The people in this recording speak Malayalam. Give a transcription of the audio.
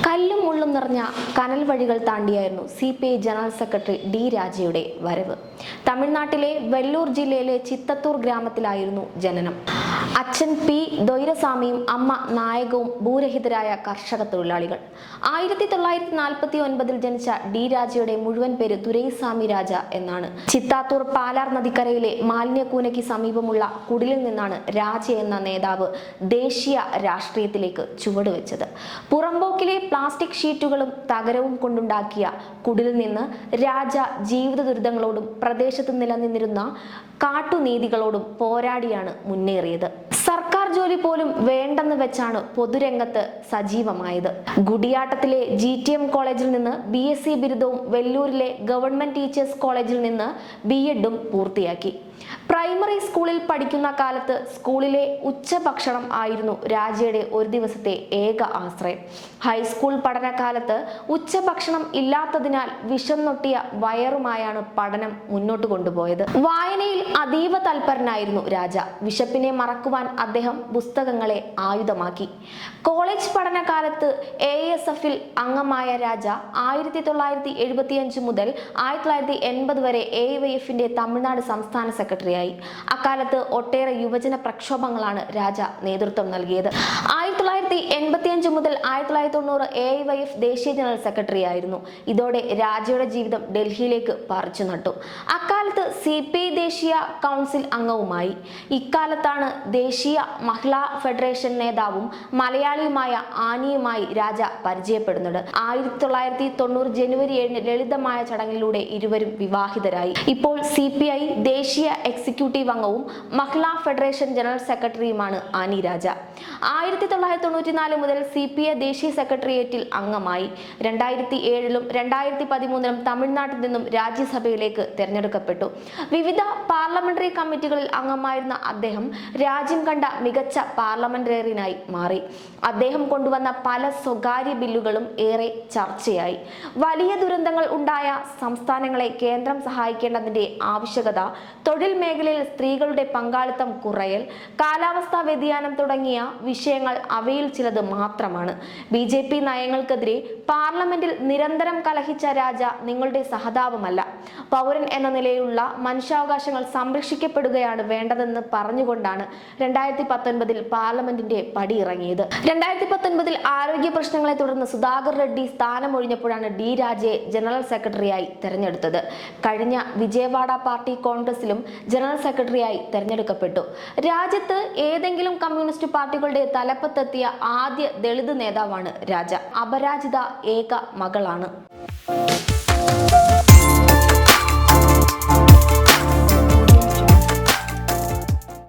കല്ലും മുള്ളും നിറഞ്ഞ കനൽ വഴികൾ താണ്ടിയായിരുന്നു CPI ജനറൽ സെക്രട്ടറി ഡി രാജയുടെ വരവ്. തമിഴ്നാട്ടിലെ വെല്ലൂർ ജില്ലയിലെ ചിത്തത്തൂർ ഗ്രാമത്തിലായിരുന്നു ജനനം. അച്ഛൻ പി ദ്വൈരസ്വാമിയും അമ്മ നായകവും ഭൂരഹിതരായ കർഷക തൊഴിലാളികൾ. 1949 ജനിച്ച ഡി രാജയുടെ മുഴുവൻ പേര് ദുരൈസ്വാമി രാജ എന്നാണ്. ചിത്താത്തൂർ പാലാർ നദിക്കരയിലെ മാലിന്യക്കൂനയ്ക്ക് സമീപമുള്ള കുടിലിൽ നിന്നാണ് രാജ എന്ന നേതാവ് ദേശീയ രാഷ്ട്രീയത്തിലേക്ക് ചുവടുവെച്ചത്. പുറമ്പോക്കിലെ പ്ലാസ്റ്റിക് ഷീറ്റുകളും തകരവും കൊണ്ടുണ്ടാക്കിയ കുടിലിൽ നിന്ന് രാജ ജീവിത ദുരിതങ്ങളോടും പ്രദേശത്ത് നിലനിന്നിരുന്ന കാട്ടുനീതികളോടും പോരാടിയാണ് മുന്നേറിയത്. സർക്കാർ ജോലി പോലും വേണ്ടെന്ന് വെച്ചാണ് പൊതുരംഗത്ത് സജീവമായത്. ഗുഡിയാട്ടത്തിലെ GTM കോളേജിൽ നിന്ന് BSc ബിരുദവും വെല്ലൂരിലെ ഗവൺമെന്റ് ടീച്ചേഴ്സ് കോളേജിൽ നിന്ന് B.Ed.ഉം പൂർത്തിയാക്കി. പ്രൈമറി സ്കൂളിൽ പഠിക്കുന്ന കാലത്ത് സ്കൂളിലെ ഉച്ചഭക്ഷണം ആയിരുന്നു രാജയുടെ ഒരു ദിവസത്തെ ഏക ആശ്രയം. ഹൈസ്കൂൾ പഠനകാലത്ത് ഉച്ചഭക്ഷണം ഇല്ലാത്തതിനാൽ വിശന്നൊട്ടിയ വയറുമായാണ് പഠനം മുന്നോട്ട് കൊണ്ടുപോയത്. വായനയിൽ അതീവ തൽപരനായിരുന്നു രാജ. വിശപ്പിനെ മറക്കുവാൻ അദ്ദേഹം പുസ്തകങ്ങളെ ആയുധമാക്കി. കോളേജ് പഠനകാലത്ത് ASF-ൽ അംഗമായ രാജ 1975 മുതൽ 1980 വരെ AYF-ന്റെ തമിഴ്നാട് സംസ്ഥാന സെക്രട്ടറിയായി. അക്കാലത്ത് ഒട്ടേറെ യുവജന പ്രക്ഷോഭങ്ങളാണ് രാജ നേതൃത്വം നൽകിയത്. 1985 മുതൽ 1990 AYF ദേശീയ ജനറൽ സെക്രട്ടറി ആയിരുന്നു. ഇതോടെ രാജയുടെ ജീവിതം ഡൽഹിയിലേക്ക് പറിച്ചു നട്ടു. അക്കാലത്ത് CPI ദേശീയ കൗൺസിൽ അംഗവുമായി. ഇക്കാലത്താണ് ദേശീയ മഹിളാ ഫെഡറേഷൻ നേതാവും മലയാളിയുമായ ആനിയുമായി രാജ പരിചയപ്പെടുന്നത്. 1990 ജനുവരി 7 ലളിതമായ ചടങ്ങിലൂടെ ഇരുവരും വിവാഹിതരായി. ഇപ്പോൾ CPI ദേശീയ എക്സിക്യൂട്ടീവ് അംഗവും മഹിളാ ഫെഡറേഷൻ ജനറൽ സെക്രട്ടറിയുമാണ് ആനി രാജ. 1994 മുതൽ CPI ദേശീയ സെക്രട്ടേറിയറ്റിൽ അംഗമായി. 2007 2013 തമിഴ്നാട്ടിൽ നിന്നും രാജ്യസഭയിലേക്ക് തെരഞ്ഞെടുക്കപ്പെട്ടു. വിവിധ പാർലമെന്ററി കമ്മിറ്റികളിൽ അംഗമായിരുന്ന അദ്ദേഹം രാജ്യം കണ്ട മികച്ച പാർലമെന്റേറിയനായി മാറി. അദ്ദേഹം കൊണ്ടുവന്ന പല സ്വകാര്യ ബില്ലുകളും ഏറെ ചർച്ചയായി. വലിയ ദുരന്തങ്ങൾ ഉണ്ടായ സംസ്ഥാനങ്ങളെ കേന്ദ്രം സഹായിക്കേണ്ടതിന്റെ ആവശ്യകത, തൊഴിൽ മേഖലയിൽ സ്ത്രീകളുടെ പങ്കാളിത്തം കുറയൽ, കാലാവസ്ഥാ വ്യതിയാനം തുടങ്ങിയ വിഷയങ്ങൾ അവയിൽ ചിലത് മാത്രമാണ്. BJP നയങ്ങൾക്കെതിരെ പാർലമെന്റിൽ നിരന്തരം കലഹിച്ച രാജ നിങ്ങളുടെ സഹതാപമല്ല, പൗരൻ എന്ന നിലയിലുള്ള മനുഷ്യാവകാശങ്ങൾ സംരക്ഷിക്കപ്പെടുകയാണ് വേണ്ടതെന്ന് പറഞ്ഞുകൊണ്ടാണ് 2019 പാർലമെന്റിന്റെ പടിയിറങ്ങിയത്. 2019 ആരോഗ്യ പ്രശ്നങ്ങളെ തുടർന്ന് സുധാകർ റെഡ്ഡി സ്ഥാനമൊഴിഞ്ഞപ്പോഴാണ് ഡി രാജയെ ജനറൽ സെക്രട്ടറിയായി തെരഞ്ഞെടുത്തത്. കഴിഞ്ഞ വിജയവാഡ പാർട്ടി കോൺഗ്രസിലും ജനറൽ സെക്രട്ടറിയായി തെരഞ്ഞെടുക്കപ്പെട്ടു. രാജ്യത്ത് ഏതെങ്കിലും കമ്മ്യൂണിസ്റ്റ് പാർട്ടികളുടെ തലപ്പത്തെത്തിയ ആദ്യ ദളിത് നേതാവാണ് രാജ. അപരാജിത ഏക മകളാണ്.